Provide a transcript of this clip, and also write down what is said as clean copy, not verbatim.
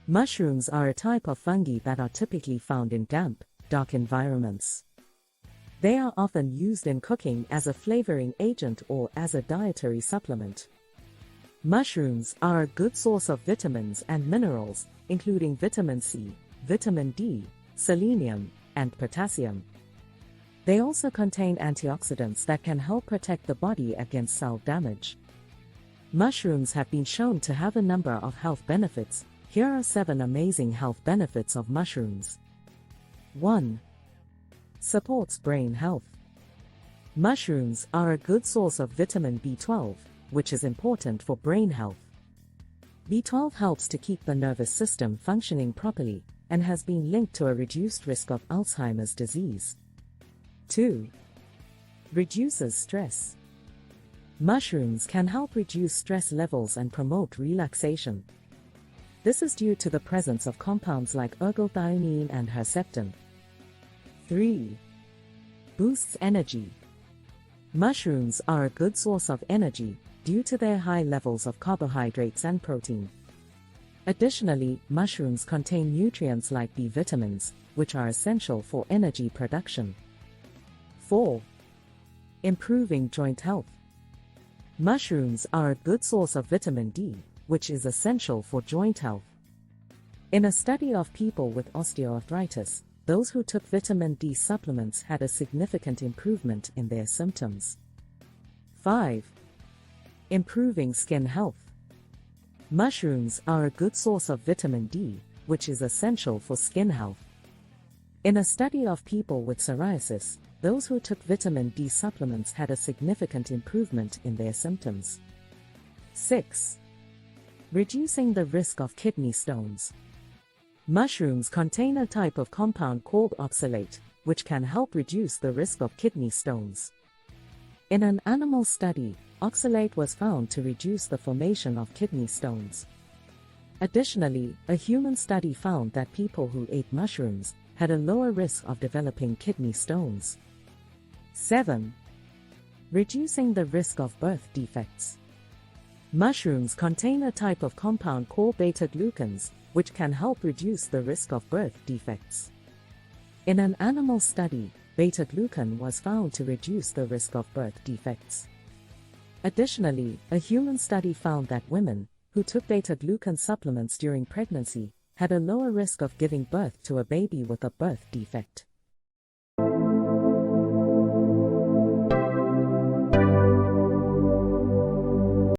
Mushrooms are a type of fungi that are typically found in damp, dark environments. They are often used in cooking as a flavoring agent or as a dietary supplement. Mushrooms are a good source of vitamins and minerals, including vitamin C, vitamin D, selenium, and potassium. They also contain antioxidants that can help protect the body against cell damage. Mushrooms have been shown to have a number of health benefits. Here are 7 amazing health benefits of mushrooms. 1. Supports brain health. Mushrooms are a good source of vitamin B12, which is important for brain health. B12 helps to keep the nervous system functioning properly and has been linked to a reduced risk of Alzheimer's disease. 2. Reduces stress. Mushrooms can help reduce stress levels and promote relaxation. This is due to the presence of compounds like ergothioneine and Herceptin. 3. Boosts energy. Mushrooms are a good source of energy due to their high levels of carbohydrates and protein. Additionally, mushrooms contain nutrients like B vitamins, which are essential for energy production. 4. Improving joint health. Mushrooms are a good source of vitamin D, which is essential for joint health. In a study of people with osteoarthritis, those who took vitamin D supplements had a significant improvement in their symptoms. 5. Improving skin health. Mushrooms are a good source of vitamin D, which is essential for skin health. In a study of people with psoriasis, those who took vitamin D supplements had a significant improvement in their symptoms. 6. Reducing the risk of kidney stones. Mushrooms contain a type of compound called oxalate, which can help reduce the risk of kidney stones. In an animal study, oxalate was found to reduce the formation of kidney stones. Additionally, a human study found that people who ate mushrooms had a lower risk of developing kidney stones. 7. Reducing the risk of birth defects. Mushrooms contain a type of compound called beta-glucans, which can help reduce the risk of birth defects. In an animal study, beta-glucan was found to reduce the risk of birth defects. Additionally, a human study found that women who took beta-glucan supplements during pregnancy had a lower risk of giving birth to a baby with a birth defect.